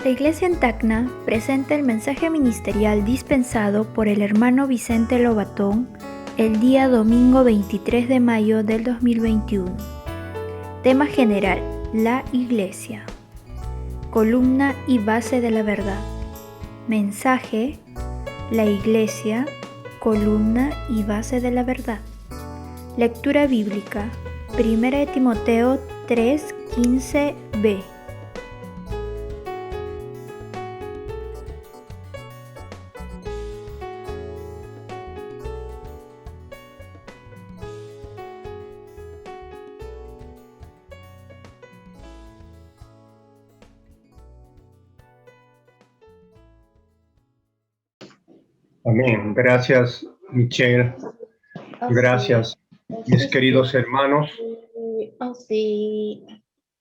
La Iglesia en Tacna presenta el mensaje ministerial dispensado por el hermano Vicente Lobatón el día domingo 23 de mayo del 2021. Tema general: la Iglesia. Columna y base de la verdad. Mensaje: la Iglesia, columna y base de la verdad. Lectura bíblica: 1 de Timoteo 3:15b. Amén. Gracias, Michelle. Gracias, mis queridos hermanos.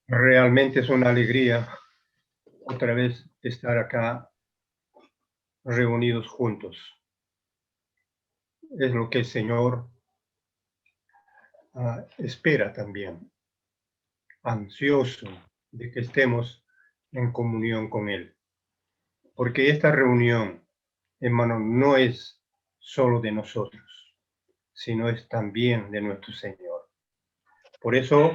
Realmente es una alegría otra vez estar acá reunidos juntos. Es lo que el Señor espera también, ansioso de que estemos en comunión con Él. Porque esta reunión, hermano, no es solo de nosotros, sino es también de nuestro Señor. Por eso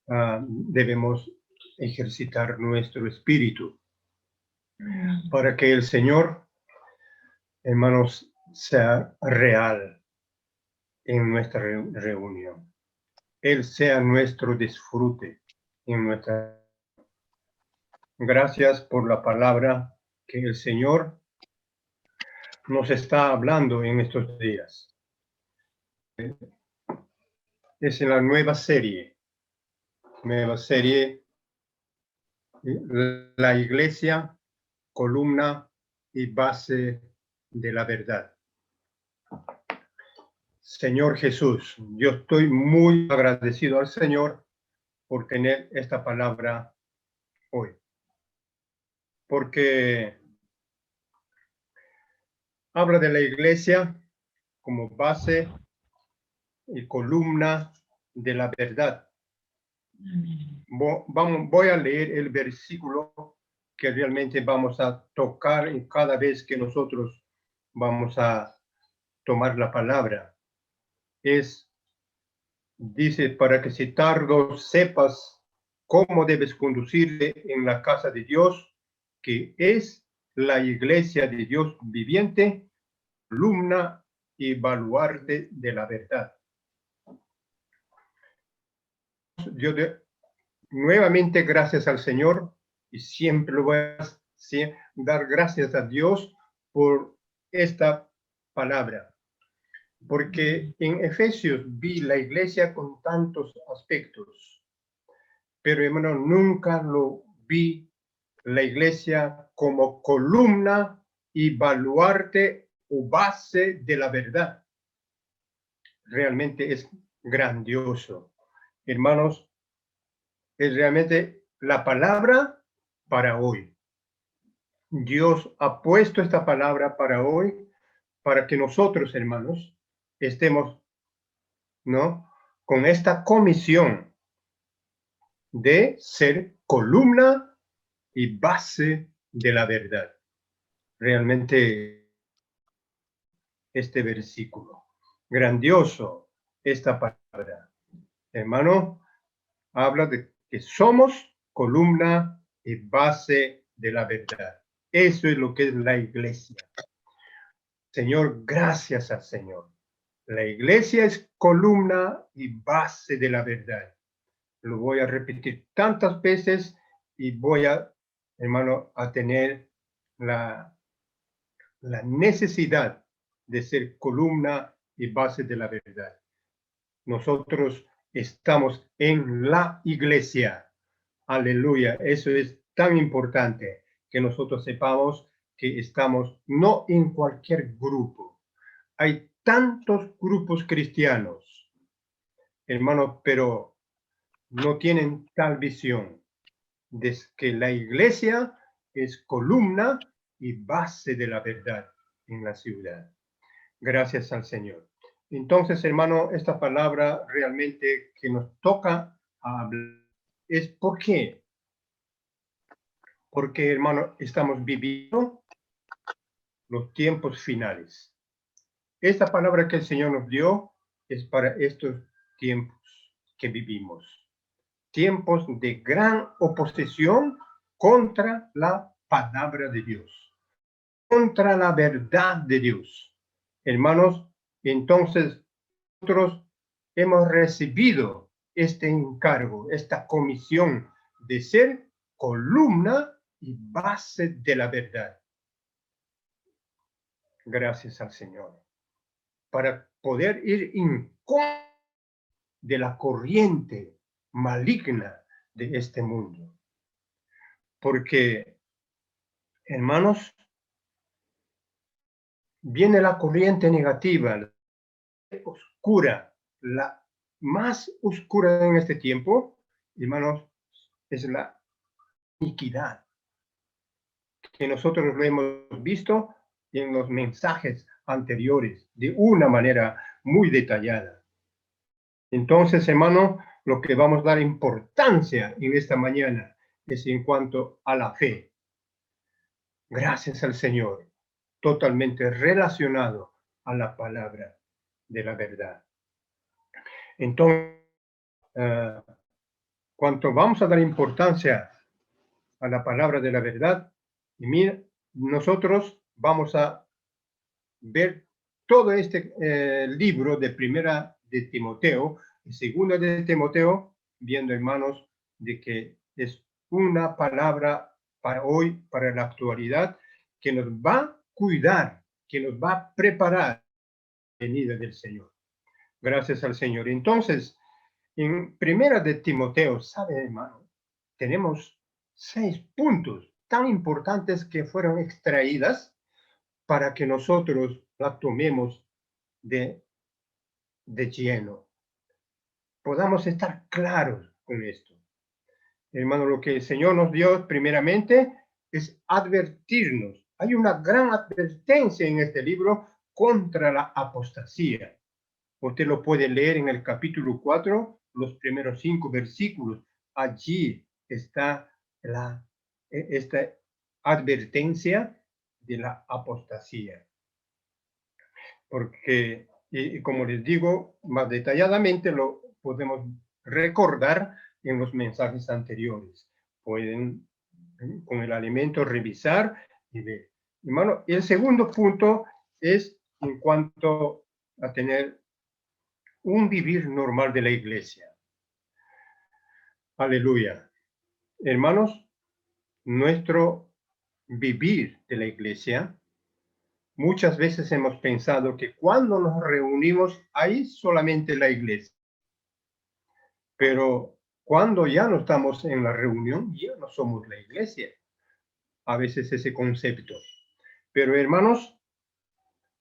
debemos ejercitar nuestro espíritu para que el Señor, hermanos, sea real en nuestra reunión. Él sea nuestro disfrute en nuestra. Gracias por la palabra que el Señor nos está hablando en estos días. Es en la nueva serie, la Iglesia, columna y base de la verdad. Señor Jesús, yo estoy muy agradecido al Señor por tener esta palabra hoy, porque habla de la Iglesia como base y columna de la verdad. Voy a leer el versículo que realmente vamos a tocar cada vez que nosotros vamos a tomar la palabra. Dice, para que si tardo sepas cómo debes conducirte en la casa de Dios, que es la iglesia de Dios viviente, columna y baluarte de la verdad. Yo nuevamente gracias al Señor, y siempre lo voy a dar gracias a Dios por esta palabra. Porque en Efesios vi la iglesia con tantos aspectos, pero hermano, nunca lo vi la iglesia como columna y baluarte o base de la verdad. Realmente es grandioso. Hermanos, es realmente la palabra para hoy. Dios ha puesto esta palabra para hoy, para que nosotros, hermanos, estemos, ¿no?, con esta comisión de ser columna y base de la verdad. Realmente este versículo, grandioso esta palabra. Hermano, habla de que somos columna y base de la verdad. Eso es lo que es la iglesia. Señor, gracias al Señor. La iglesia es columna y base de la verdad. Lo voy a repetir tantas veces y voy a, hermano, a tener la necesidad de ser columna y base de la verdad. Nosotros estamos en la iglesia. Aleluya. Eso es tan importante que nosotros sepamos que estamos no en cualquier grupo. Hay tantos grupos cristianos, hermanos, pero no tienen tal visión de que la iglesia es columna y base de la verdad en la ciudad. Gracias al Señor. Entonces, hermano, esta palabra realmente que nos toca hablar es ¿por qué? porque, hermano, estamos viviendo los tiempos finales. Esta palabra que el Señor nos dio es para estos tiempos que vivimos. Tiempos de gran oposición contra la palabra de Dios, contra la verdad de Dios. Hermanos, entonces nosotros hemos recibido este encargo, esta comisión de ser columna y base de la verdad. Gracias al Señor. Para poder ir en contra de la corriente maligna de este mundo. Porque, hermanos, viene la corriente negativa, la oscura, la más oscura en este tiempo, hermanos, es la iniquidad, que nosotros lo hemos visto en los mensajes anteriores de una manera muy detallada. Entonces, hermano, lo que vamos a dar importancia en esta mañana es en cuanto a la fe. Gracias al Señor, totalmente relacionado a la palabra de la verdad. Entonces, cuanto vamos a dar importancia a la palabra de la verdad, y mira, nosotros vamos a ver todo este libro de Primera de Timoteo y Segunda de Timoteo, viendo, hermanos, de que es una palabra para hoy, para la actualidad, que nos va a cuidar, que nos va a preparar la venida del Señor. Gracias al Señor. Entonces, en Primera de Timoteo, ¿sabe, hermano? Tenemos 6 puntos tan importantes que fueron extraídas para que nosotros la tomemos de lleno. Podamos estar claros con esto. Hermano, lo que el Señor nos dio primeramente es advertirnos. Hay una gran advertencia en este libro contra la apostasía. Usted lo puede leer en el capítulo 4, los primeros 5 versículos. Allí está esta advertencia de la apostasía. Porque, y como les digo, más detalladamente lo podemos recordar en los mensajes anteriores. Pueden, con el alimento, revisar y ver. Hermano, el segundo punto es en cuanto a tener un vivir normal de la iglesia. Aleluya. Hermanos, nuestro vivir de la iglesia, muchas veces hemos pensado que cuando nos reunimos hay solamente la iglesia. Pero cuando ya no estamos en la reunión, ya no somos la iglesia. A veces ese concepto. Pero hermanos,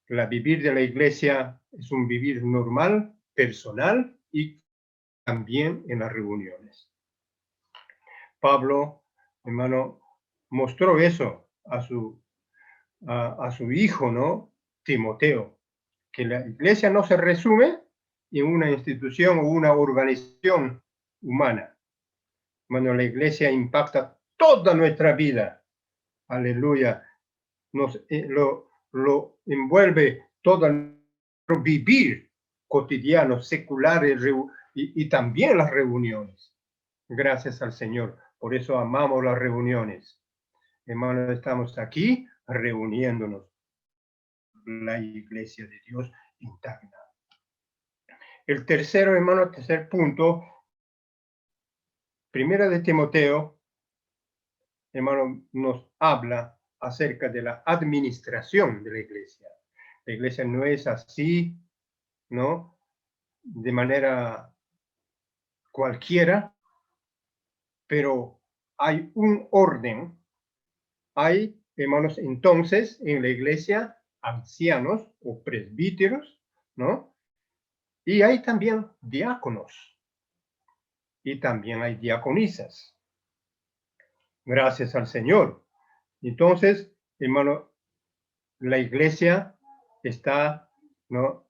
la vivir de la iglesia es un vivir normal, personal y también en las reuniones. Pablo, hermano, mostró eso a su hijo, ¿no? Timoteo, que la iglesia no se resume en una institución o una organización humana. Hermano, la iglesia impacta toda nuestra vida. Aleluya. Nos lo envuelve todo nuestro vivir cotidiano, secular y también las reuniones. Gracias al Señor. Por eso amamos las reuniones. Hermanos, estamos aquí reuniéndonos. La iglesia de Dios intacta. El tercero, hermano, tercer punto, Primera de Timoteo, hermano, nos habla acerca de la administración de la iglesia. La iglesia no es así, ¿no? De manera cualquiera, pero hay un orden. Hay, hermanos, entonces en la iglesia ancianos o presbíteros, ¿no? Y hay también diáconos. Y también hay diaconisas. Gracias al Señor. Entonces, hermano, la iglesia está, ¿no?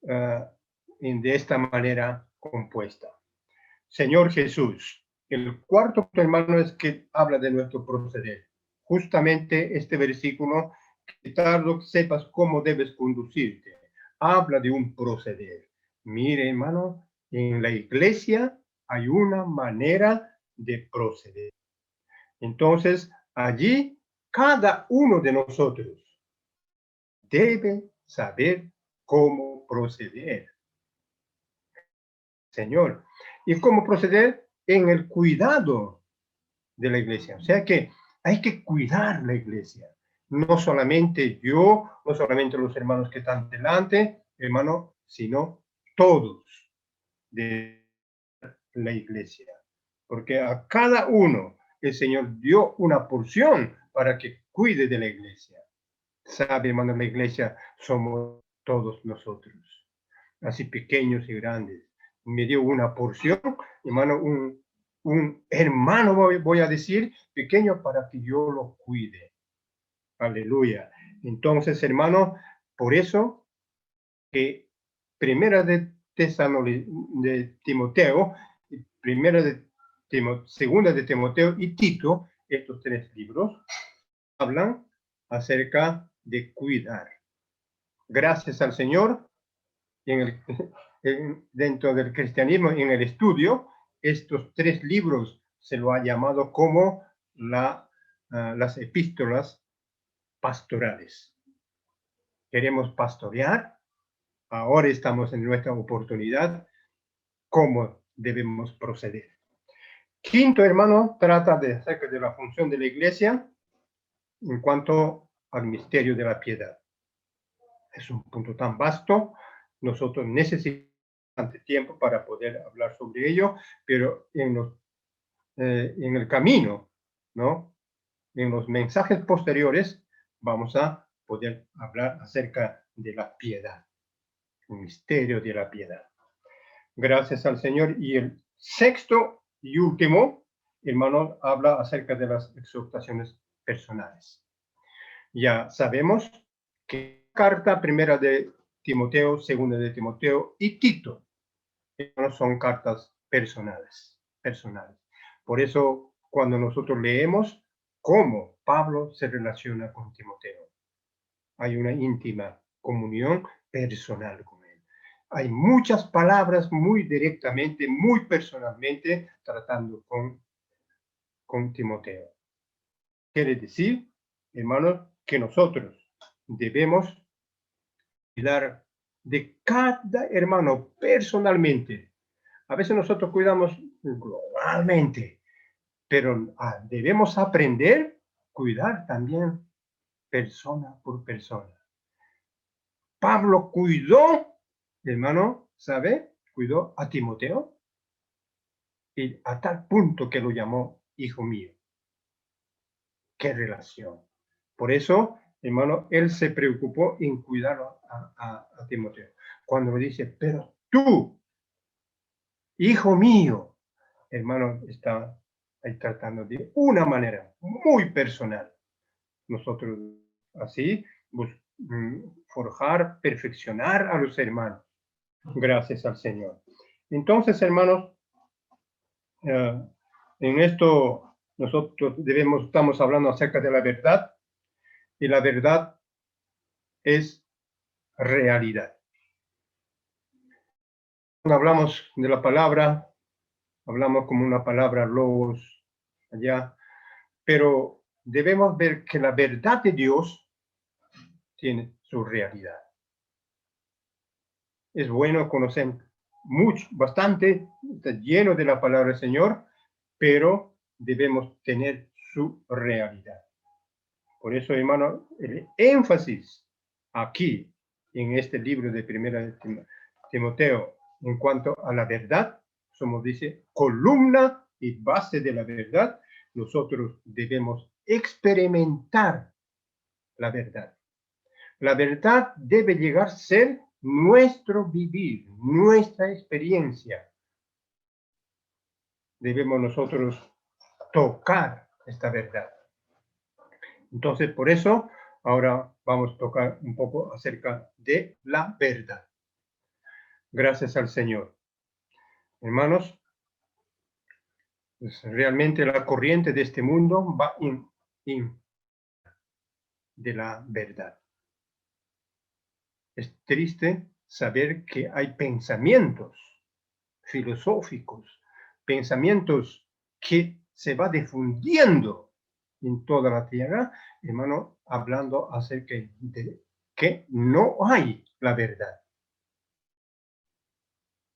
De esta manera compuesta. Señor Jesús, El cuarto punto, hermano, es que habla de nuestro proceder. Justamente este versículo, que tal sepas cómo debes conducirte, habla de un proceder. Mire, hermano, en la iglesia hay una manera de proceder. Entonces, allí cada uno de nosotros debe saber cómo proceder, Señor. ¿Y cómo proceder? En el cuidado de la iglesia. O sea que hay que cuidar la iglesia. No solamente yo, no solamente los hermanos que están delante, hermano, sino todos de la iglesia. Porque a cada uno el Señor dio una porción para que cuide de la iglesia. Sabe, hermano, la iglesia somos todos nosotros, así pequeños y grandes. Me dio una porción, hermano, un hermano, voy a decir, pequeño para que yo lo cuide. Aleluya. Entonces, hermano, por eso que primera de Timoteo, primera de segunda de Timoteo y Tito, estos tres libros, hablan acerca de cuidar. Gracias al Señor, dentro del cristianismo, en el estudio, estos tres libros se lo ha llamado como las epístolas pastorales. Queremos pastorear, ahora estamos en nuestra oportunidad, cómo debemos proceder. Quinto, hermano, trata acerca de la función de la iglesia en cuanto al misterio de la piedad. Es un punto tan vasto, nosotros necesitamos bastante tiempo para poder hablar sobre ello, pero en el camino, ¿no? En los mensajes posteriores vamos a poder hablar acerca de la piedad, el misterio de la piedad. Gracias al Señor. Y el sexto y último, hermano, habla acerca de las exhortaciones personales. Ya sabemos que carta primera de Timoteo, segunda de Timoteo y Tito son cartas personales. Por eso, cuando nosotros leemos cómo Pablo se relaciona con Timoteo, hay una íntima comunión personal con él. Hay muchas palabras muy directamente, muy personalmente, tratando con Timoteo. Quiere decir, hermanos, que nosotros debemos cuidar de cada hermano personalmente. A veces nosotros cuidamos globalmente, pero debemos aprender a cuidar también persona por persona. Pablo cuidó, hermano, ¿sabe? Cuidó a Timoteo y a tal punto que lo llamó hijo mío. ¡Qué relación! Por eso, hermano, él se preocupó en cuidar a Timoteo. Cuando le dice, pero tú, hijo mío, hermano, está ahí tratando de una manera muy personal. Nosotros así forjar, perfeccionar a los hermanos. Gracias al Señor. Entonces, hermanos, en esto nosotros estamos hablando acerca de la verdad, y la verdad es realidad. Cuando hablamos de la palabra, hablamos como una palabra logos allá, pero debemos ver que la verdad de Dios tiene su realidad. Es bueno conocer mucho, bastante, está lleno de la palabra del Señor, pero debemos tener su realidad. Por eso, hermano, el énfasis aquí en este libro de Primera de Timoteo en cuanto a la verdad, como dice, columna y base de la verdad, nosotros debemos experimentar la verdad. La verdad debe llegar a ser nuestro vivir, nuestra experiencia. Debemos nosotros tocar esta verdad. Entonces, por eso, ahora vamos a tocar un poco acerca de la verdad. Gracias al Señor. Hermanos, Pues realmente la corriente de este mundo va de la verdad. Es triste saber que hay pensamientos filosóficos, pensamientos que se va difundiendo en toda la tierra, hermano, hablando acerca de que no hay la verdad.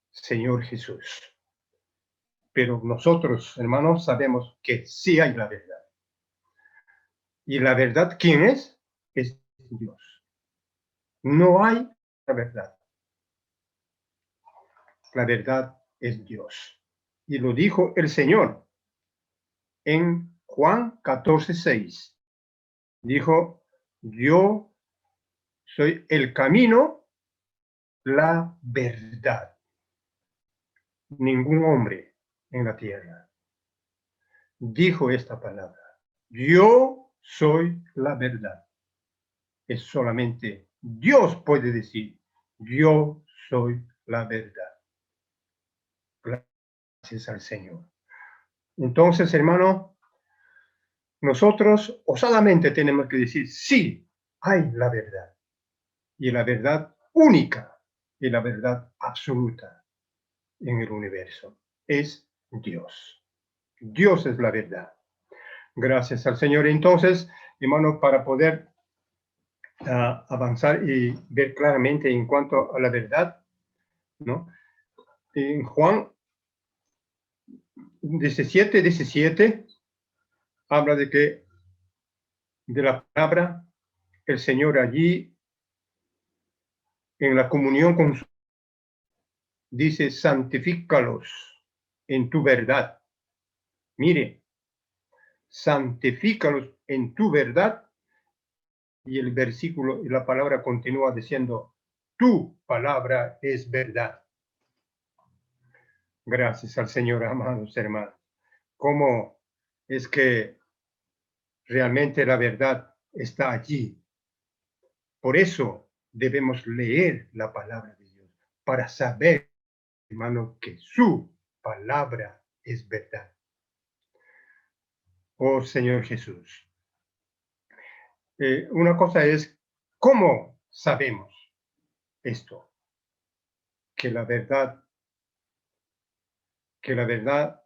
Señor Jesús. Pero nosotros, hermanos, sabemos que sí hay la verdad. ¿Y la verdad quién es? Es Dios. No hay la verdad. La verdad es Dios. Y lo dijo el Señor en Juan 14:6. Dijo, yo soy el camino, la verdad. Ningún hombre en la tierra dijo esta palabra. Yo soy la verdad. Es solamente Dios puede decir, yo soy la verdad. Gracias al Señor. Entonces, hermano, nosotros osadamente tenemos que decir, sí, hay la verdad. Y la verdad única y la verdad absoluta en el universo es Dios. Dios es la verdad. Gracias al Señor. Entonces, hermano, para poder avanzar y ver claramente en cuanto a la verdad, ¿no? En Juan 17:17 habla de que de la palabra, el Señor allí en la comunión con su dice, santifícalos en tu verdad. Mire, santifícalos en tu verdad. Y el versículo y la palabra continúa diciendo, tu palabra es verdad. Gracias al Señor, amados hermanos. ¿Cómo es que realmente la verdad está allí? Por eso debemos leer la palabra de Dios, para saber, hermano, que su palabra es verdad. Oh Señor Jesús. Una cosa es, ¿cómo sabemos esto? Que la verdad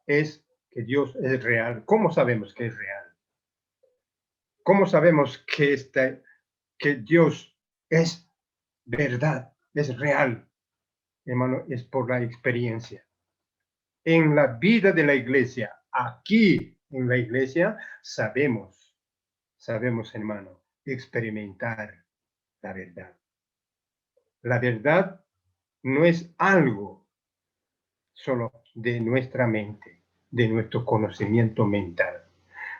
es que Dios es real. ¿Cómo sabemos que es real? ¿Cómo sabemos que Dios es verdad, es real? Hermano, es por la experiencia. En la vida de la iglesia, aquí en la iglesia, sabemos, hermano, experimentar la verdad. La verdad no es algo solo de nuestra mente, de nuestro conocimiento mental.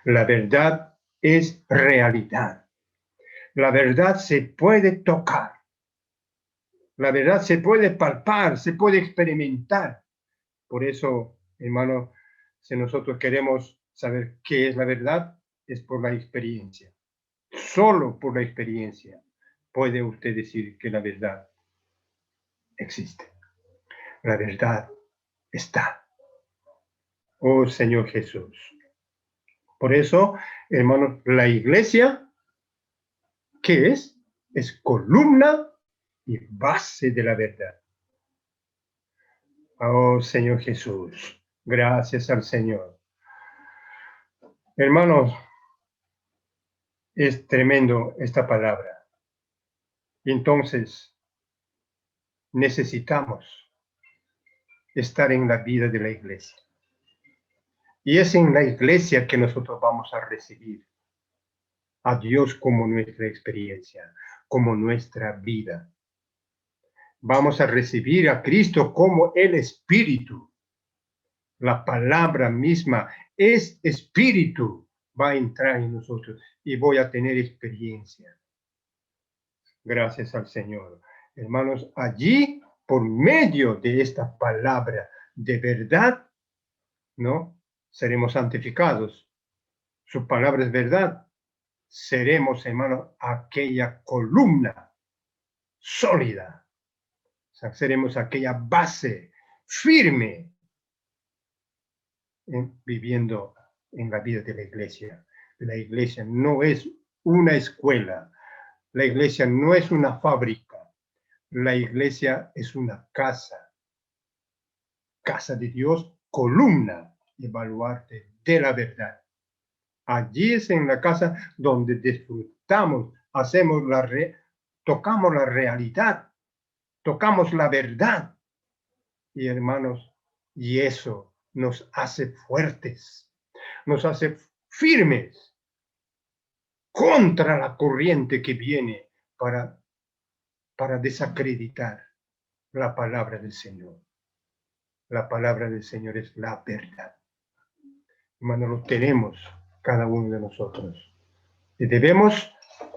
La verdad es realidad. La verdad se puede tocar. La verdad se puede palpar, se puede experimentar. Por eso, hermano, si nosotros queremos saber qué es la verdad, es por la experiencia. Solo por la experiencia puede usted decir que la verdad existe. La verdad está. Oh Señor Jesús. Por eso, hermanos, la iglesia, ¿qué es? Es columna y base de la verdad. Oh Señor Jesús, gracias al Señor. Hermanos, es tremendo esta palabra. Entonces, necesitamos estar en la vida de la iglesia. Y es en la iglesia que nosotros vamos a recibir a Dios como nuestra experiencia, como nuestra vida. Vamos a recibir a Cristo como el Espíritu. La palabra misma es Espíritu. Va a entrar en nosotros y voy a tener experiencia. Gracias al Señor. Hermanos, allí, por medio de esta palabra de verdad, ¿no? Seremos santificados. Su palabra es verdad. Seremos, hermanos, aquella columna sólida. O sea, seremos aquella base firme viviendo en la vida de la iglesia. La iglesia no es una escuela, la iglesia no es una fábrica, la iglesia es una casa de Dios, columna y baluarte de la verdad. Allí es en la casa donde disfrutamos, tocamos la realidad, tocamos la verdad. Y hermanos, y eso nos hace fuertes, nos hace firmes contra la corriente que viene para desacreditar la palabra del Señor. La palabra del Señor es la verdad. Hermanos, lo tenemos cada uno de nosotros. Y debemos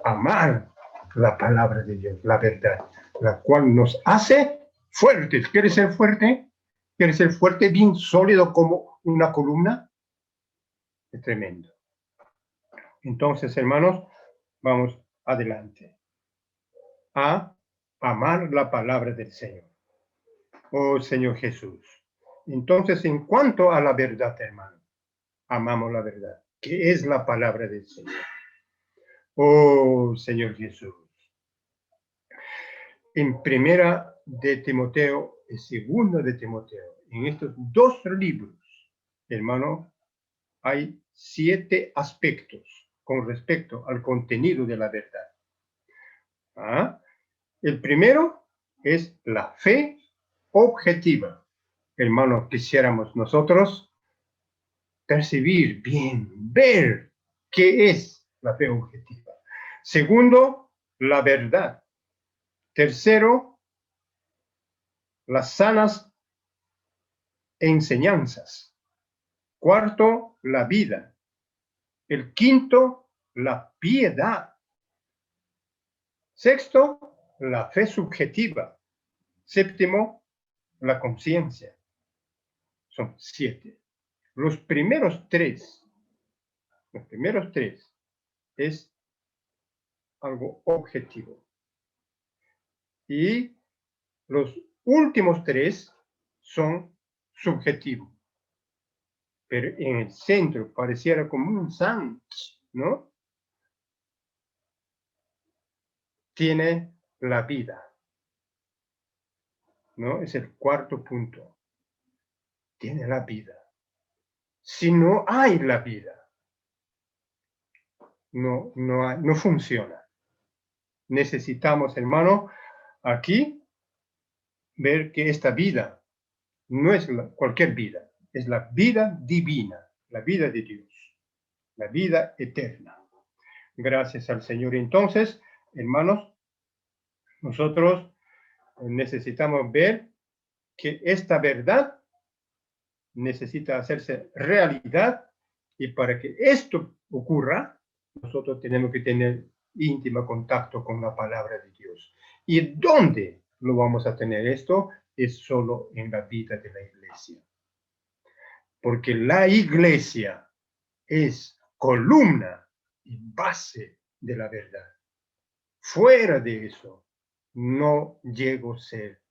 amar la palabra de Dios, la verdad, la cual nos hace fuertes. ¿Quieres ser fuerte? ¿Quieres ser fuerte, bien sólido como una columna? Es tremendo. Entonces, hermanos, vamos adelante a amar la palabra del Señor. Oh Señor Jesús. Entonces, en cuanto a la verdad, hermano, amamos la verdad, que es la palabra del Señor. Oh Señor Jesús. En primera de Timoteo y segunda de Timoteo, en estos dos libros, hermano, hay 7 aspectos con respecto al contenido de la verdad. El primero es la fe objetiva. Hermano, quisiéramos nosotros percibir bien, ver qué es la fe objetiva. Segundo, la verdad. Tercero, las sanas enseñanzas. Cuarto, la vida. El quinto, la piedad. Sexto, la fe subjetiva. Séptimo, la conciencia. Son 7. Los primeros tres es algo objetivo. Y los últimos 3 son subjetivos. Pero en el centro pareciera como un sándwich, ¿no? Tiene la vida, ¿no? Es el cuarto punto. Tiene la vida. Si no hay la vida, no funciona. Necesitamos, hermano, aquí ver que esta vida no es cualquier vida, es la vida divina, la vida de Dios, la vida eterna. Gracias al Señor. Entonces, hermanos, nosotros necesitamos ver que esta verdad necesita hacerse realidad, y para que esto ocurra, nosotros tenemos que tener íntimo contacto con la palabra de Dios. ¿Y dónde lo vamos a tener esto? Es solo en la vida de la iglesia. Porque la iglesia es columna y base de la verdad. Fuera de eso, no llego a ser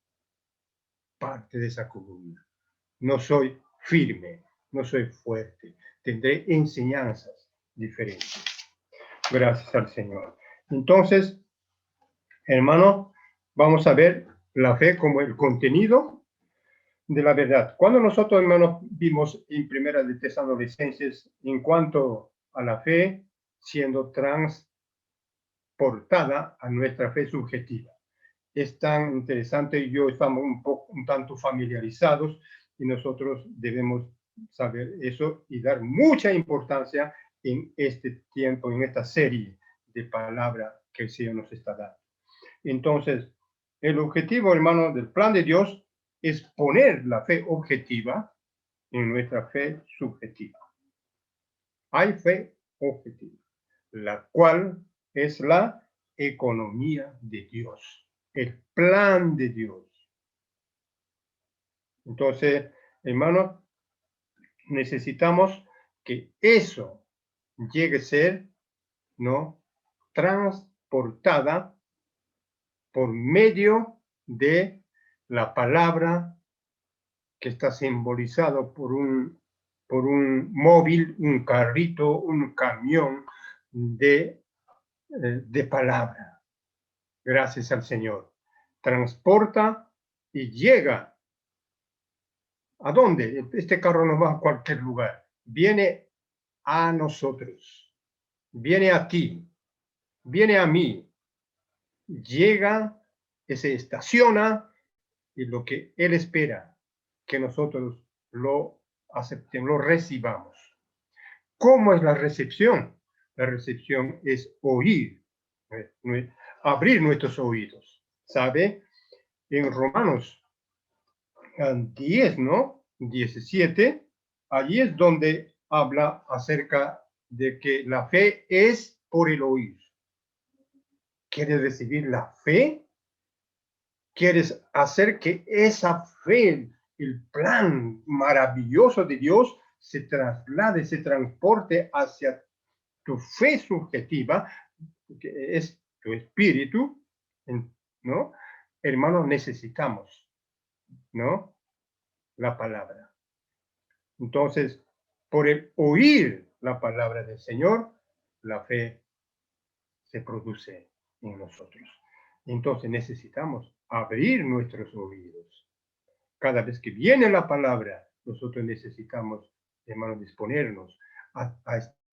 parte de esa columna. No soy firme, no soy fuerte. Tendré enseñanzas diferentes. Gracias al Señor. Entonces, hermano, vamos a ver la fe como el contenido de la verdad. Cuando nosotros, hermanos, vimos en Primera de Tesalonicenses en cuanto a la fe siendo transportada a nuestra fe subjetiva. Es tan interesante, y yo estamos un tanto familiarizados, y nosotros debemos saber eso y dar mucha importancia en este tiempo, en esta serie de palabras que el Señor nos está dando. Entonces, el objetivo, hermano, del plan de Dios es poner la fe objetiva en nuestra fe subjetiva. Hay fe objetiva, la cual es la economía de Dios, el plan de Dios. Entonces, hermanos, necesitamos que eso llegue a ser, ¿no?, transportada por medio de la palabra que está simbolizado por un por un móvil, un carrito, un camión de palabra. Gracias al Señor. Transporta y llega. ¿A dónde? Este carro no va a cualquier lugar. Viene a nosotros. Viene a ti. Viene a mí. Llega, se estaciona y lo que Él espera, que nosotros lo aceptemos, lo recibamos. ¿Cómo es la recepción? La recepción es oír, abrir nuestros oídos. ¿Sabe? En Romanos 10, ¿no? 17, allí es donde habla acerca de que la fe es por el oír. ¿Quieres recibir la fe? ¿Quieres hacer que esa fe, el plan maravilloso de Dios, se traslade, se transporte hacia tu fe subjetiva, que es tu espíritu, ¿no? Hermanos, necesitamos, ¿no? La palabra. Entonces, por el oír la palabra del Señor, la fe se produce en nosotros. Entonces necesitamos abrir nuestros oídos. Cada vez que viene la palabra, nosotros necesitamos, hermanos, disponernos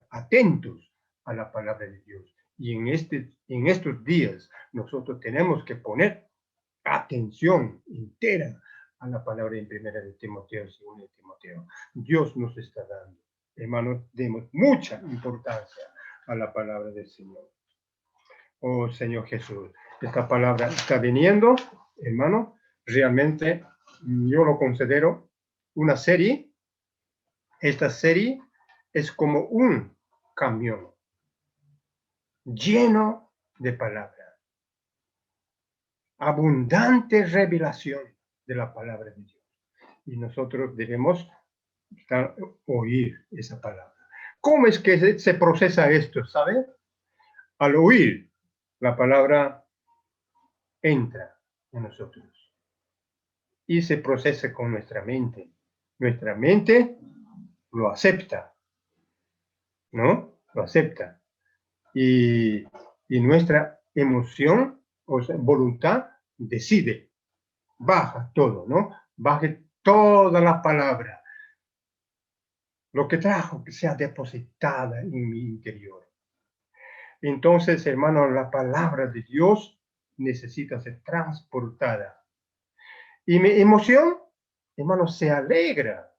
atentos a la palabra de Dios. Y en estos días nosotros tenemos que poner atención entera a la palabra en primera de Timoteo, segunda de Timoteo. Dios nos está dando. Hermanos, demos mucha importancia a la palabra del Señor. Oh Señor Jesús, esta palabra está viniendo, hermano, realmente yo lo considero una serie. Esta serie es como un camión lleno de palabra, abundante revelación de la palabra de Dios. Y nosotros debemos oír esa palabra. ¿Cómo es que se procesa esto? ¿Sabe? Al oír, la palabra entra en nosotros y se procesa con nuestra mente. Nuestra mente lo acepta, ¿no? Lo acepta. Y nuestra emoción, o sea, voluntad, decide. Baja todo, ¿no? Baje toda la palabra. Lo que trajo, que sea depositada en mi interior. Entonces, hermano, la palabra de Dios necesita ser transportada. Y mi emoción, hermano, se alegra,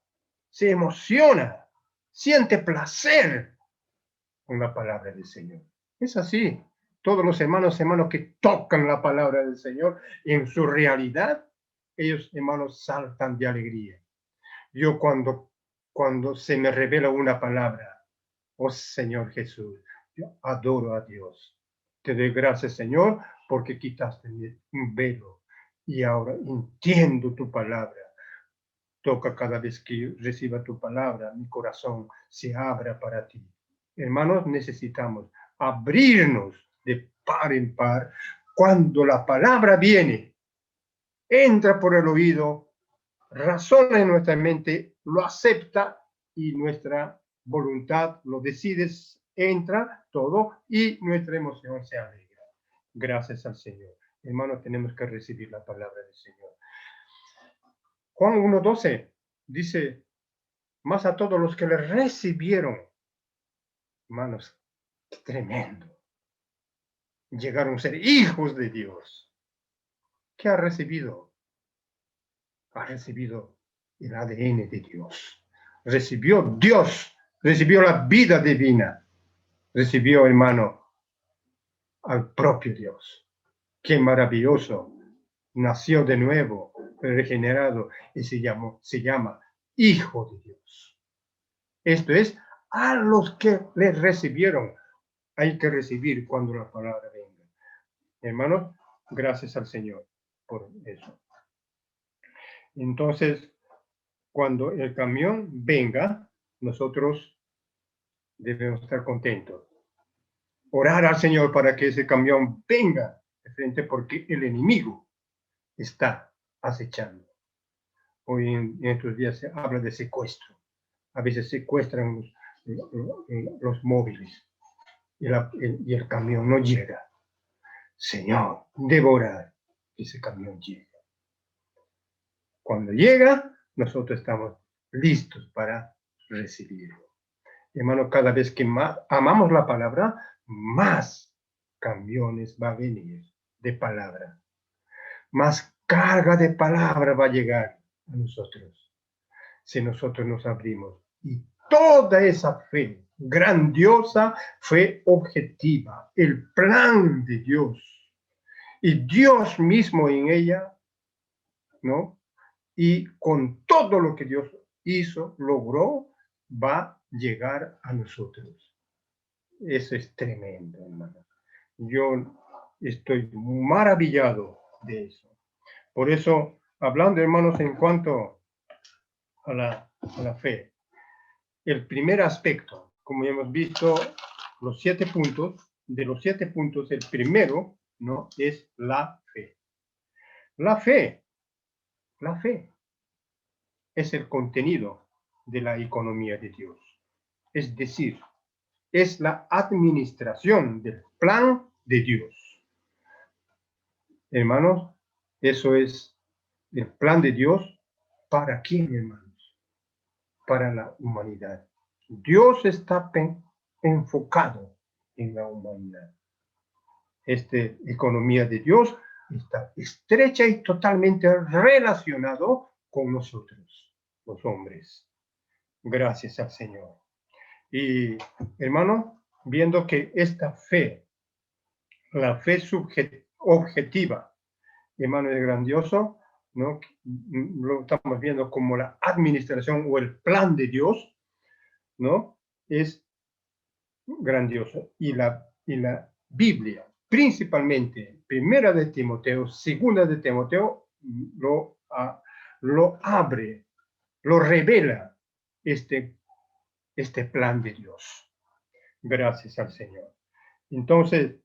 se emociona, siente placer con la palabra del Señor. Es así. Todos los hermanos que tocan la palabra del Señor en su realidad, ellos, hermanos, saltan de alegría. Yo cuando se me revela una palabra, oh Señor Jesús, yo adoro a Dios. Te doy gracias, Señor, porque quitaste un velo y ahora entiendo tu palabra. Toca cada vez que reciba tu palabra, mi corazón se abra para ti. Hermanos, necesitamos abrirnos de par en par. Cuando la palabra viene, entra por el oído, razona en nuestra mente, lo acepta y nuestra voluntad lo decide, entra todo y nuestra emoción se alegra. Gracias al Señor. Hermanos, tenemos que recibir la palabra del Señor. Juan 1:12 dice, más a todos los que le recibieron, hermanos, tremendo. Llegaron a ser hijos de Dios. ¿Qué ha recibido? Ha recibido el ADN de Dios. Recibió Dios, recibió la vida divina, recibió, hermano, al propio Dios. Qué maravilloso. Nació de nuevo, regenerado, y se llama Hijo de Dios. Esto es, a los que le recibieron, hay que recibir cuando la palabra venga. Hermanos, gracias al Señor por eso. Entonces, cuando el camión venga, nosotros debemos estar contentos. Orar al Señor para que ese camión venga de frente, porque el enemigo está acechando. Hoy en estos días se habla de secuestro. a veces secuestran los móviles y el camión no llega. Señor, debo orar que ese camión llegue. Cuando llega, nosotros estamos listos para recibirlo. Hermano, cada vez que amamos la palabra, más camiones va a venir de palabra. Más carga de palabra va a llegar a nosotros. Si nosotros nos abrimos. Y toda esa fe grandiosa, fe objetiva, el plan de Dios. Y Dios mismo en ella, ¿no? Y con todo lo que Dios hizo, logró, va a llegar a nosotros. Eso es tremendo, hermano. Yo estoy maravillado de eso. Por eso, hablando, hermanos, en cuanto a la fe, el primer aspecto, como ya hemos visto, los 7 puntos, de los 7 puntos, el primero, ¿no?, es la fe. La fe es el contenido de la economía de Dios. Es decir, es la administración del plan de Dios. Hermanos, eso es el plan de Dios. ¿Para quién, hermanos? Para la humanidad. Dios está enfocado en la humanidad. Esta economía de Dios está estrecha y totalmente relacionado con nosotros, los hombres. Gracias al Señor. Y, hermano, viendo que esta fe, la fe objetiva, hermano, es grandioso, ¿no? Lo estamos viendo como la administración o el plan de Dios, ¿no? Es grandioso. Y la Biblia, principalmente Primera de Timoteo, Segunda de Timoteo, lo abre, lo revela este plan de Dios. Gracias al Señor. Entonces,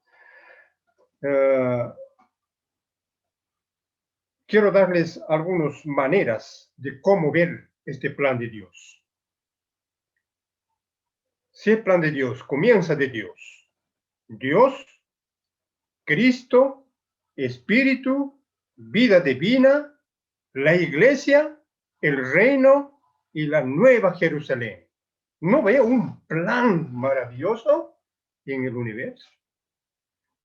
quiero darles algunas maneras de cómo ver este plan de Dios. Si el plan de Dios comienza de Dios, Dios, Cristo, Espíritu, vida divina, la iglesia, el reino y la nueva Jerusalén. ¿No veo un plan maravilloso en el universo?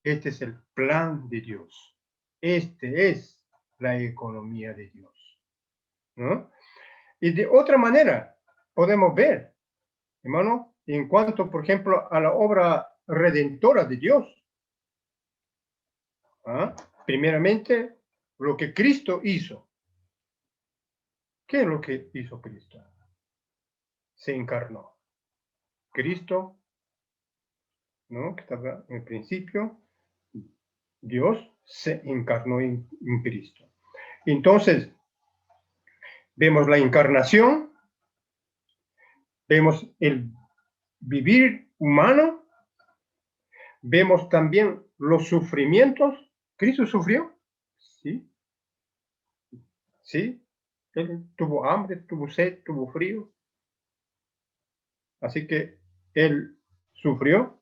Este es el plan de Dios. Este es la economía de Dios, ¿no? Y de otra manera podemos ver, hermano, en cuanto, por ejemplo, a la obra redentora de Dios. Primeramente, lo que Cristo hizo. ¿Qué es lo que hizo Cristo? Se encarnó. Cristo, ¿no?, que estaba en el principio, Dios se encarnó en Cristo. Entonces, vemos la encarnación, vemos el vivir humano, vemos también los sufrimientos. ¿Cristo sufrió? Sí. Sí. Él tuvo hambre, tuvo sed, tuvo frío. Así que Él sufrió.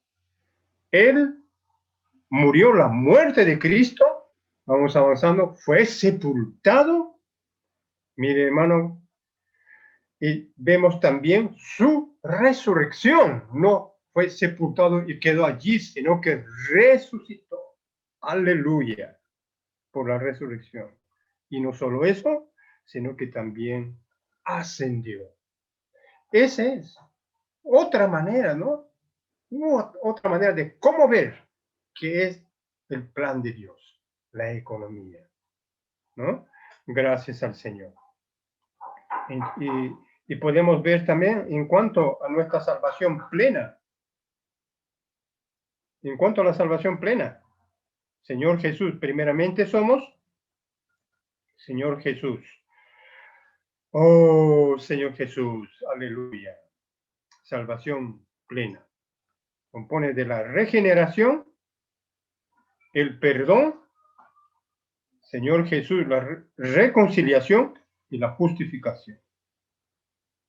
Él murió la muerte de Cristo. Vamos avanzando. Fue sepultado. Mire, hermano. Y vemos también su resurrección. No fue sepultado y quedó allí, sino que resucitó. Aleluya. Por la resurrección. Y no solo eso, sino que también ascendió. Esa es otra manera, ¿no? Otra manera de cómo ver qué es el plan de Dios, la economía, ¿no? Gracias al Señor. Y podemos ver también en cuanto a nuestra salvación plena. En cuanto a la salvación plena, Señor Jesús, primeramente somos Señor Jesús. Oh, Señor Jesús, aleluya. Salvación plena. Compone de la regeneración, el perdón, Señor Jesús, la reconciliación y la justificación,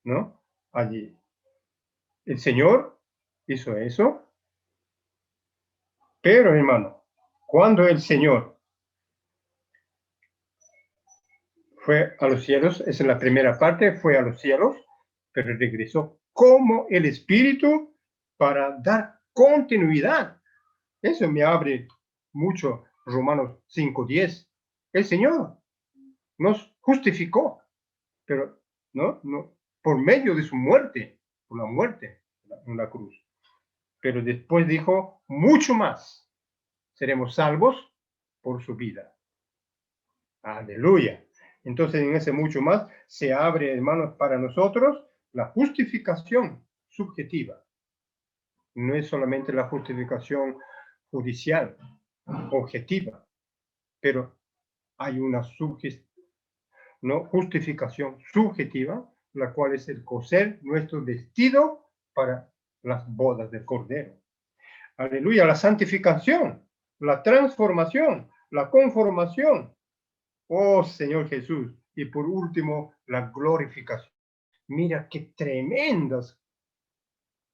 ¿no? allí. El Señor hizo eso, pero hermano, cuando el Señor fue a los cielos, esa es la primera parte, fue a los cielos, pero regresó como el Espíritu para dar continuidad. Eso me abre mucho Romanos 5:10. El Señor nos justificó, pero no por medio de su muerte, por la muerte en la cruz. Pero después dijo, mucho más, seremos salvos por su vida. Aleluya. Entonces, en ese mucho más se abre, hermanos, para nosotros la justificación subjetiva. No es solamente la justificación judicial, objetiva, pero hay una justificación subjetiva, la cual es el coser nuestro vestido para las bodas del Cordero. Aleluya, la santificación, la transformación, la conformación. Oh Señor Jesús. Y por último, la glorificación. Mira qué tremendas,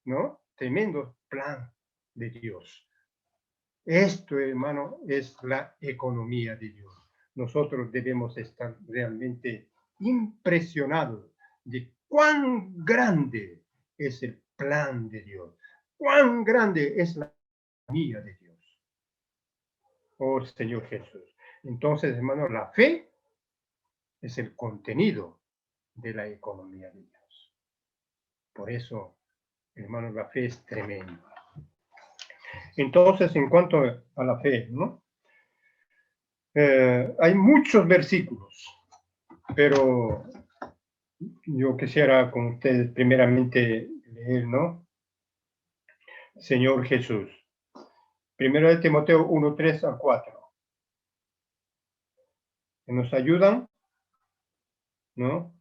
¿no? Tremendo plan de Dios. Esto, hermano, es la economía de Dios. Nosotros debemos estar realmente impresionados de cuán grande es el plan de Dios, cuán grande es la economía de Dios. Oh Señor Jesús. Entonces, hermano, la fe es el contenido de la economía de Dios. Por eso, hermano, la fe es tremenda. Entonces, en cuanto a la fe, ¿no? Hay muchos versículos, pero yo quisiera con ustedes primeramente leer, ¿no? Señor Jesús. Primero de Timoteo 1, 3 a 4. Que nos ayudan, ¿no?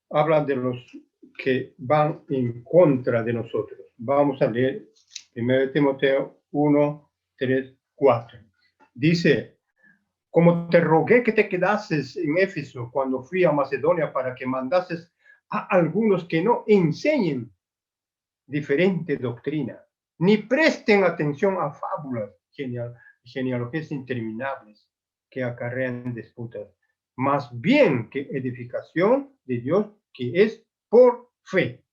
Hablan de los que van en contra de nosotros. Vamos a leer primero de Timoteo 1, 3, 4. Dice, como te rogué que te quedases en Éfeso cuando fui a Macedonia para que mandases a algunos que no enseñen diferente doctrina, ni presten atención a fábulas, genealogías interminables que acarrean disputas, más bien que edificación de Dios que es por fe.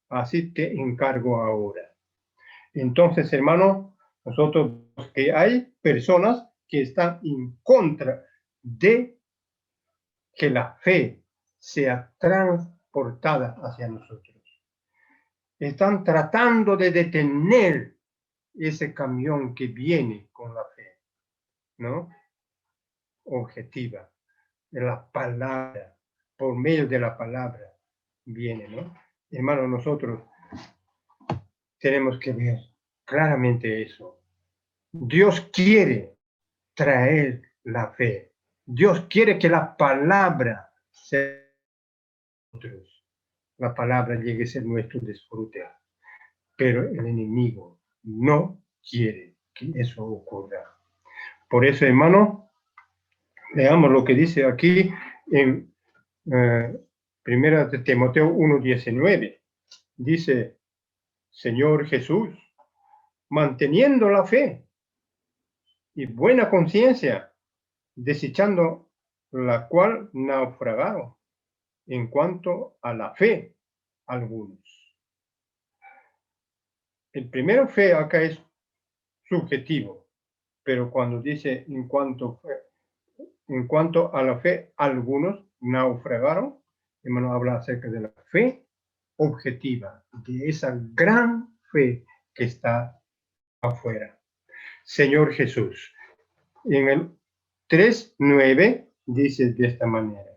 Así te encargo ahora. Entonces, hermano, nosotros que hay personas que están en contra de que la fe sea transportada hacia nosotros. Están tratando de detener ese camión que viene con la fe, ¿no? Objetiva, de la palabra, por medio de la palabra viene, ¿no? Hermano, nosotros tenemos que ver claramente eso. Dios quiere traer la fe. Dios quiere que la palabra sea nosotros. La palabra llegue a ser nuestro disfrute. Pero el enemigo no quiere que eso ocurra. Por eso, hermano, leamos lo que dice aquí en 1 de Timoteo 1:19. Dice, Señor Jesús, manteniendo la fe y buena conciencia, desechando la cual naufragaron en cuanto a la fe algunos. El primero fe acá es subjetivo, pero cuando dice en cuanto a la fe algunos naufragaron, hermano, habla acerca de la fe objetiva, de esa gran fe que está afuera. Señor Jesús. En el 3:9 dice de esta manera,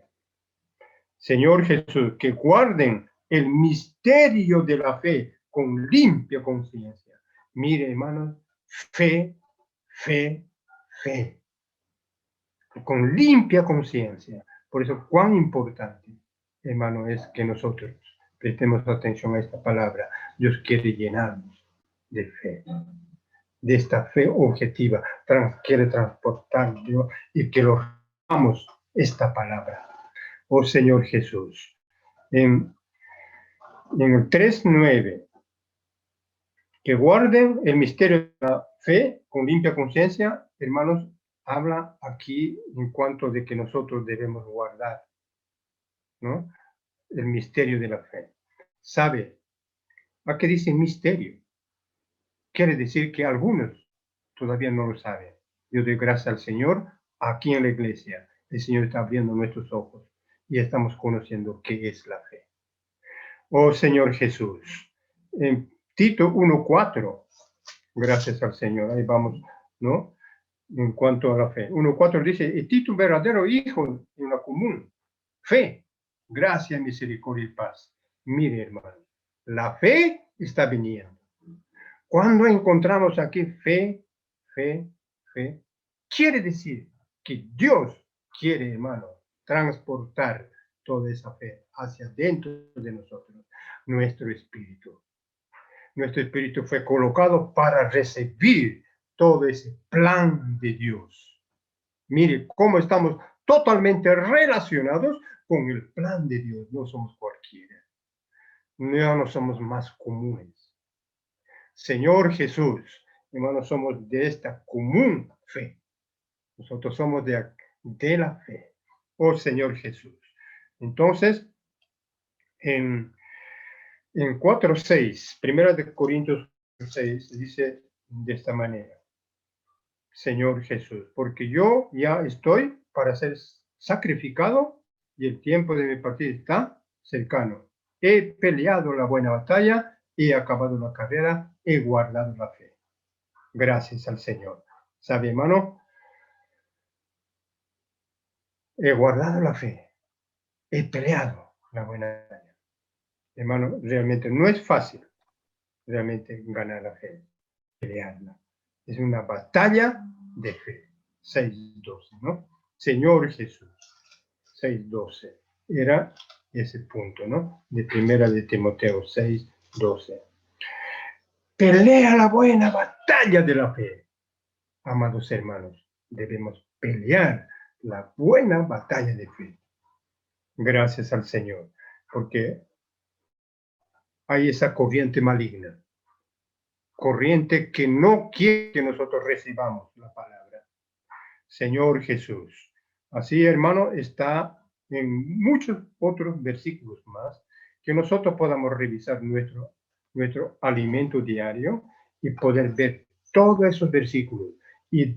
Señor Jesús, que guarden el misterio de la fe con limpia conciencia. Mire, hermanos, fe, fe, fe. Con limpia conciencia. Por eso, cuán importante, hermano, es que nosotros prestemos atención a esta palabra. Dios quiere llenarnos de fe, de esta fe objetiva. Quiere transportarnos y que lo hagamos esta palabra. Oh Señor Jesús, En el 3:9, que guarden el misterio de la fe con limpia conciencia, hermanos, habla aquí en cuanto de que nosotros debemos guardar, ¿no?, el misterio de la fe. ¿Sabe a qué dice misterio? Quiere decir que algunos todavía no lo saben. Yo doy gracias al Señor aquí en la iglesia. El Señor está abriendo nuestros ojos y estamos conociendo qué es la fe. Oh Señor Jesús. En Tito 1:4, gracias al Señor, ahí vamos, ¿no?, en cuanto a la fe. 1:4 dice, y Tito, un verdadero hijo en la común fe, gracia, misericordia y paz. Mire, hermano, la fe está viniendo. Cuando encontramos aquí fe, fe, fe, quiere decir que Dios quiere, hermano, transportar toda esa fe hacia dentro de nosotros, nuestro espíritu. Nuestro espíritu fue colocado para recibir todo ese plan de Dios. Mire cómo estamos totalmente relacionados con el plan de Dios. No somos cualquiera. No somos más comunes. Señor Jesús, hermanos, somos de esta común fe. Nosotros somos de la fe. Oh Señor Jesús. Entonces, en 4:6, 1 Corintios 6, dice de esta manera, Señor Jesús, porque yo ya estoy para ser sacrificado y el tiempo de mi partida está cercano. He peleado la buena batalla, he acabado la carrera, he guardado la fe. Gracias al Señor. ¿Sabe, hermano? He guardado la fe, he peleado la buena batalla. Hermano, realmente no es fácil, realmente ganar la fe, pelearla. Es una batalla de fe. 6:12, ¿no? Señor Jesús. 6:12. Era ese punto, ¿no? De primera de Timoteo 6:12. Pelea la buena batalla de la fe. Amados hermanos, debemos pelear la buena batalla de fe. Gracias al Señor, porque hay esa corriente maligna, corriente que no quiere que nosotros recibamos la palabra. Señor Jesús. Así, hermano, está en muchos otros versículos más que nosotros podamos revisar nuestro alimento diario y poder ver todos esos versículos y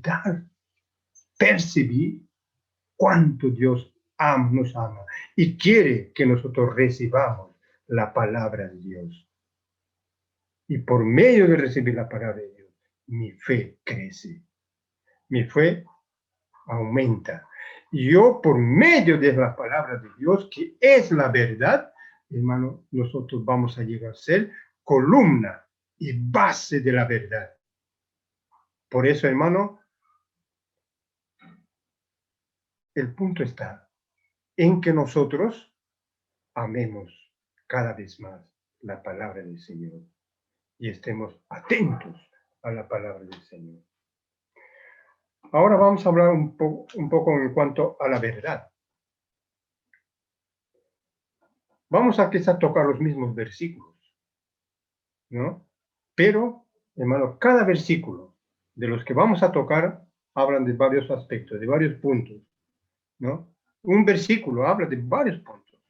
percibir cuánto Dios nos ama y quiere que nosotros recibamos la palabra de Dios. Y por medio de recibir la palabra de Dios, mi fe crece, mi fe aumenta. Y yo, por medio de la palabra de Dios, que es la verdad, hermano, nosotros vamos a llegar a ser columna y base de la verdad. Por eso, hermano, el punto está en que nosotros amemos cada vez más la palabra del Señor y estemos atentos a la palabra del Señor. Ahora vamos a hablar un poco en cuanto a la verdad. Vamos a quizás tocar los mismos versículos, ¿no? Pero, hermano, cada versículo de los que vamos a tocar hablan de varios aspectos, de varios puntos, ¿no? Un versículo habla de varios puntos.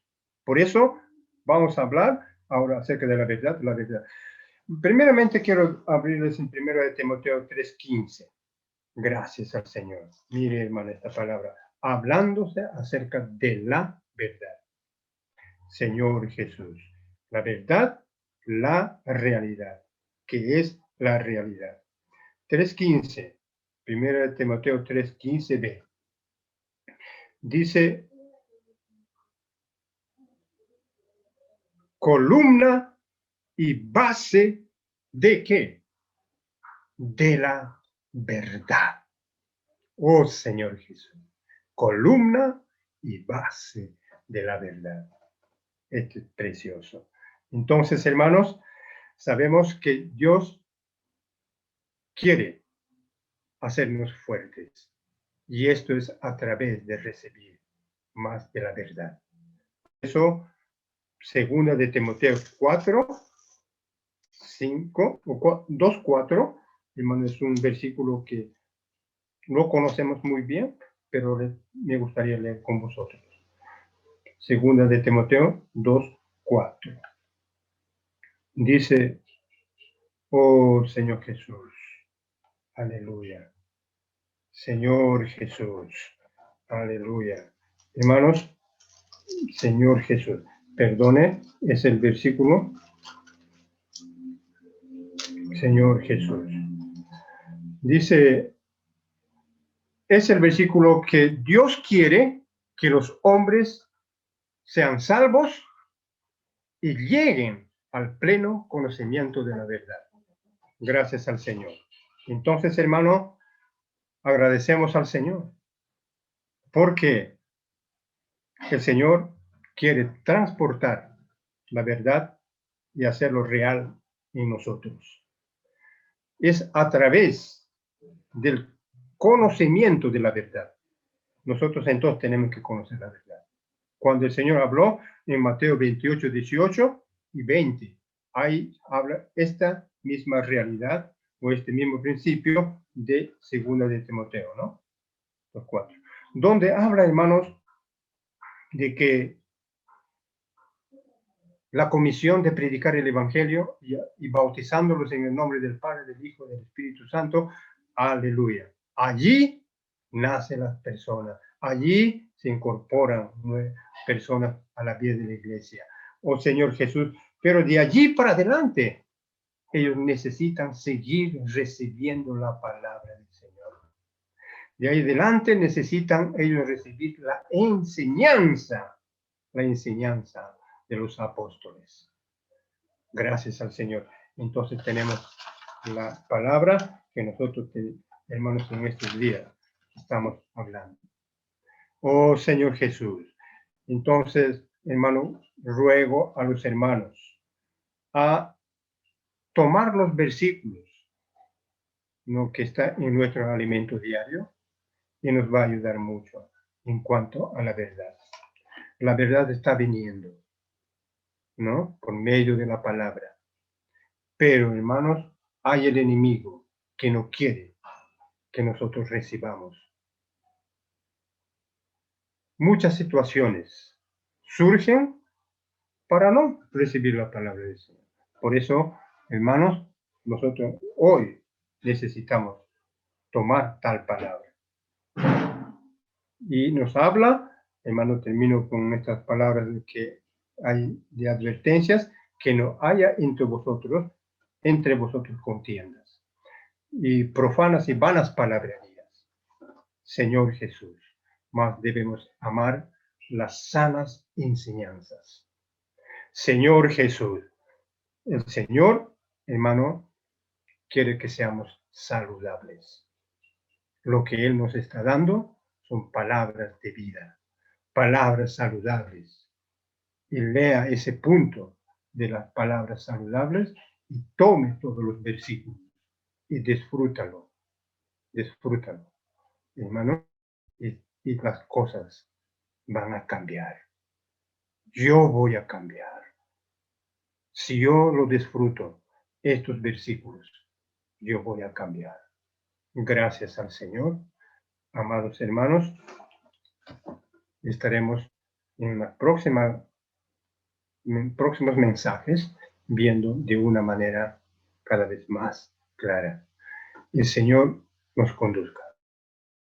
Por eso vamos a hablar ahora acerca de la verdad, la verdad. Primeramente quiero abrirles en 1 de Timoteo 3:15. Gracias al Señor. Mire, hermano, esta palabra, hablándose acerca de la verdad. Señor Jesús, la verdad, la realidad. ¿Qué es la realidad? 3:15, 1 de Timoteo 3:15b. Dice, columna y base de ¿qué? De la verdad. Oh Señor Jesús, columna y base de la verdad. Esto es precioso. Entonces, hermanos, sabemos que Dios quiere hacernos fuertes y esto es a través de recibir más de la verdad. Por eso Segunda de Timoteo 4, 5, 2, 4. Hermano, es un versículo que no conocemos muy bien, pero me gustaría leer con vosotros. Segunda de Timoteo 2, 4. Dice, oh Señor Jesús, aleluya. Señor Jesús, aleluya. Hermanos, Señor Jesús, perdone, es el versículo, Señor Jesús. Dice, es el versículo que Dios quiere que los hombres sean salvos y lleguen al pleno conocimiento de la verdad. Gracias al Señor. Entonces, hermano, agradecemos al Señor porque el Señor quiere transportar la verdad y hacerlo real en nosotros. Es a través del conocimiento de la verdad. Nosotros entonces tenemos que conocer la verdad. Cuando el Señor habló en Mateo 28, 18 y 20, ahí habla esta misma realidad o este mismo principio de segunda de Timoteo, ¿no? Los 4. Donde habla, hermanos, de que la comisión de predicar el Evangelio y bautizándolos en el nombre del Padre, del Hijo y del Espíritu Santo. Aleluya. Allí nacen las personas. Allí se incorporan personas a la vida de la iglesia. Oh Señor Jesús, pero de allí para adelante, ellos necesitan seguir recibiendo la palabra del Señor. De ahí adelante necesitan ellos recibir la enseñanza de los apóstoles. Gracias al Señor. Entonces tenemos la palabra que nosotros, hermanos, en estos días estamos hablando. Oh Señor Jesús. Entonces, hermano, ruego a los hermanos a tomar los versículos, ¿no?, que está en nuestro alimento diario y nos va a ayudar mucho en cuanto a la verdad. La verdad está viniendo, ¿no?, por medio de la palabra. Pero, hermanos, hay el enemigo que no quiere que nosotros recibamos. Muchas situaciones surgen para no recibir la palabra del Señor. Por eso, hermanos, nosotros hoy necesitamos tomar tal palabra. Y nos habla, hermano, termino con estas palabras que hay de advertencias, que no haya entre vosotros contiendas y profanas y vanas palabrerías. Señor Jesús, más debemos amar las sanas enseñanzas. Señor Jesús, el Señor, hermano, quiere que seamos saludables. Lo que Él nos está dando son palabras de vida, palabras saludables. Y lea ese punto de las palabras saludables y tome todos los versículos y disfrútalo, hermano, y las cosas van a cambiar. Yo voy a cambiar. Si yo lo disfruto, estos versículos, yo voy a cambiar. Gracias al Señor. Amados hermanos, estaremos en los próximos mensajes viendo de una manera cada vez más clara. El Señor nos conduzca,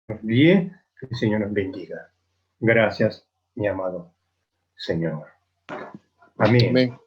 nos guíe, que el Señor nos bendiga. Gracias, mi amado Señor. Amén. Amén.